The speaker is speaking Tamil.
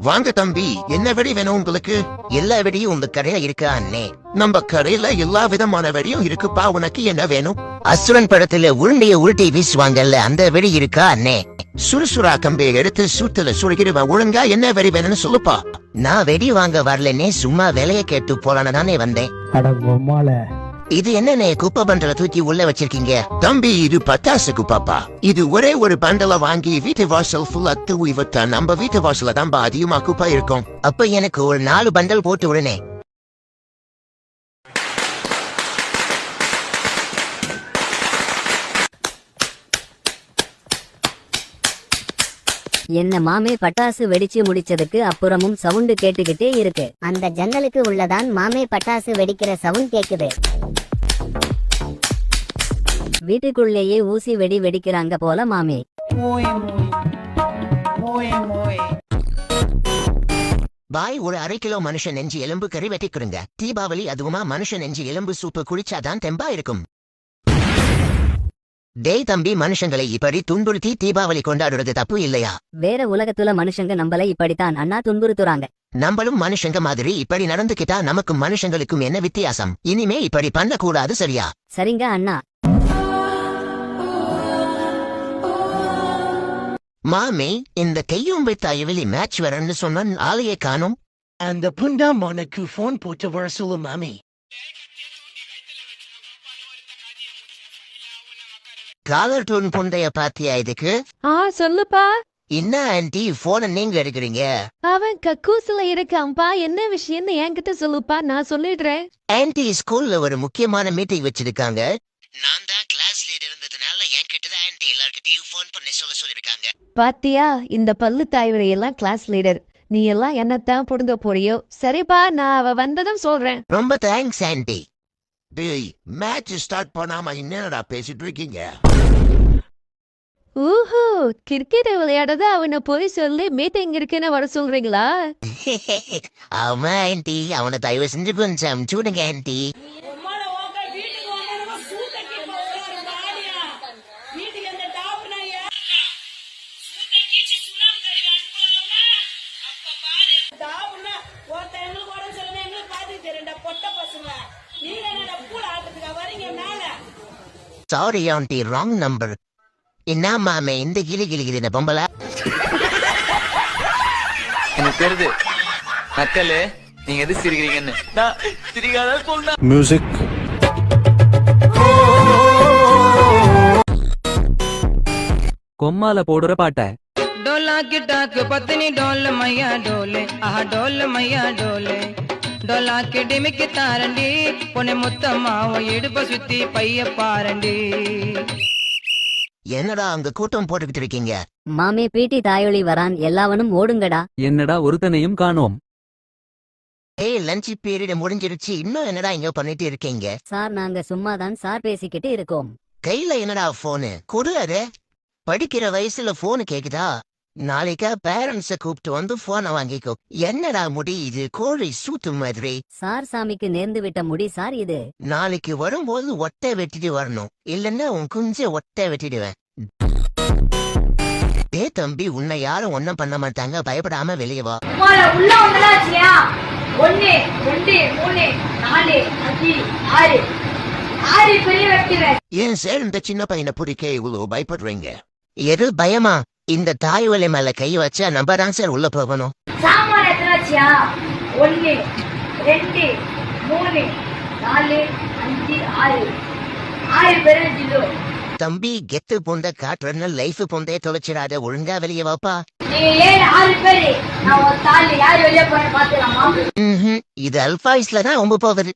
வாங்க தம்பி, என்ன வெடி வேணும் உங்களுக்கு? எல்லா வெடியும் உங்க கடையில இருக்கா அண்ணே? நம்ம கடையில எல்லா விதமான வெடியும் இருக்குப்பா. உனக்கு என்ன வேணும்? அசுரன் படத்துல உருண்டைய உருட்டி வீசுவாங்கல்ல, அந்த வெடி இருக்கா அண்ணே? சுறுசுறா கம்பியை எடுத்து சூத்துல சுருகிடுவ. ஒழுங்கா என்ன வெடி வேணும்னு சொல்லுப்பா. நான் வெடி வாங்க வரலன்னே, சும்மா விலைய கேட்டு போலான்னு தானே வந்தேன். இது என்னண்ணே குப்பை பண்டல தூக்கி உள்ள வச்சிருக்கீங்க? தம்பி, இது பட்டாசு குப்பாப்பா. இது ஒரே ஒரு பண்டல வாங்கி வீட்டு வாசல் ஃபுல்லா தூவி விட்டா நம்ம வீட்டு வாசல தான்பா அதிகமா குப்பை இருக்கும். அப்ப எனக்கு ஒரு 4 பண்டல் போட்டு விடுனே. என்ன மாமே, பட்டாசு வெடிச்சு முடிச்சதுக்கு அப்புறமும் சவுண்டு கேட்டுக்கிட்டே இருக்கு. அந்த ஜன்னலுக்கு உள்ளதான் மாமே பட்டாசு வெடிக்கிற சவுண்ட் கேக்குது. வீட்டுக்குள்ளேயே ஊசி வெடி வெடிக்கிறாங்க போல மாமே. பாய், ஒரு 1/2 கிலோ மனுஷன் நெஞ்சு எலும்பு கறி வெட்டிக்கிறங்க. தீபாவளி அதுவுமா மனுஷன் நெஞ்சு எலும்பு சூப்பு குடிச்சாதான் தெம்பா இருக்கும். டேய் தம்பி, மனுஷங்களை இப்படி துன்புறுத்தி தீபாவளி கொண்டாடுறது தப்பு இல்லையா? வேற உலகத்துல மனுஷங்க நம்மள இப்படித்தான் அண்ணா துன்புறுத்துறாங்க. நம்மளும் மனுஷங்க மாதிரி இப்படி நடந்துக்கிட்டா நமக்கும் மனுஷங்களுக்கும் என்ன வித்தியாசம்? இனிமே இப்படி பண்ண கூடாது, சரியா? சரிங்க அண்ணா. மாமி, இந்த கையும் தாயவெளி மேட்ச் வரன்னு சொன்ன ஆளையே காணும். அந்த புண்டா மோனுக்கு போன் போட்டு வர சொல்லு மாமி. காலர் டூன் புண்டைய பாத்தியா இதுக்கு? சொல்லுப்பா. என்ன ஆன்டி, போன நீங்க எடுக்கிறீங்க? அவன் கக்கூசுல இருக்கான்பா. என்ன விஷயம்னு என்கிட்ட சொல்லுப்பா, நான் சொல்லிடுறேன். ஆன்டி, ஸ்கூல்ல ஒரு முக்கியமான மீட்டிங் வச்சிருக்காங்க. நான் தான் கிளாஸ் லீடர் இருந்ததுனால என்கிட்ட தான் ஆன்டி எல்லார்கிட்டயும் போன் பண்ணி சொல்லிருக்காங்க. பாத்தியா, இந்த பல்லு தாய்வரை எல்லாம் கிளாஸ் லீடர். நீ எல்லாம் என்னத்தான் புடுங்க போறியோ? சரிப்பா, நான் அவ வந்ததும் சொல்றேன். ரொம்ப தேங்க்ஸ் ஆன்டி. டேய், மேட்ச் ஸ்டார்ட் பண்ணாம என்னடா பேசிட்டு இருக்கீங்க? ஊஹூ, கிரிக்கெட் விளையாடுறத அவனை போய் சொல்லி மீட்டிங் இருக்குன்னு வர சொல்றீங்களா? ஆமா ஆன்டி, அவனை தயவு செஞ்சு கொஞ்சம் அமுச்சு விடுங்க anti. Sorry aunty, wrong number. என்ன மாமே இந்த கிளி பொம்பளை? எனக்கு தெரியுது மக்களே, நீங்க எது சிரிக்கிறீங்கன்னு. சிரிக்காத சொல்ல மியூசிக். கொம்மால போடுற பாட்ட डोला की टाक पत्नी डोल मैया डोले, आहा डोल मैया डोले. डोला की डिमिक तारंडी पुणे मुत्तमाव इடுப்ப சுத்தி பைய பாரண்டி. என்னடா அங்க கூட்டம் போட்டுக்கிட்டு இருக்கீங்க? மாமே, பீட்டி தாயொலி வரான், எல்லாவனும் ஓடுங்கடா. என்னடா ஒருத்தனையும் காணோம்? ஏய், லஞ்ச் பீரியட் முடிஞ்சிருச்சு, இன்னும் என்னடா இங்க பண்ணிட்டு இருக்கீங்க? சார், நாங்க சும்மாதான் சார் பேசிக்கிட்டு இருக்கோம். கையில என்னடா போனு? கொடு. அது படிக்கிற வயசுல போனு கேக்குதா? நாளைக்கா பேரண்ட்ஸ கூப்பிட்டு வந்து போனை வாங்கிக்கோ. என்னடா முடி இது, கோழி சூத்து மாதிரி. சார், சாமிக்கு நேர்ந்து விட்ட முடி சார் இது. நாளைக்கு வரும்போது ஒட்டை வெட்டிட்டு வரணும், இல்லன்னா உன் குஞ்ச ஒட்டை வெட்டிடுவேன். ஏ தம்பி, உன்னை யாரும் ஒன்னும் பண்ண மாட்டாங்க, பயப்படாம வெளியே வா. உள்ள வந்தாச்சியா? 1 2 3 4 5 6 6 பெரிய வெட்டுவேன். ஏன் சார் இந்த சின்ன பையனை பிடிக்க இவ்வளவு பயப்படுறீங்க? எது பயமா? இந்த தாய்வலி மேல கை வச்சா நம்ம தான் சார் உள்ள போகணும். சாமான் எத்தனாச்சியா? 1 2 3 4 5 6 6 பெரிய ஜில்லோ. தம்பி, கெத்து பொந்த காட்டுறன்னு லைஃப் பொந்தே தொலைச்சிடாத, ஒழுங்கா வெளியே வாப்பா. நீங்க 7 6 பேரு, நான் ஒரு தாலி யார் வெளியே போன பாத்துலாமா? இது அல்பாயுஸ்ல தான் ரொம்ப போகுது.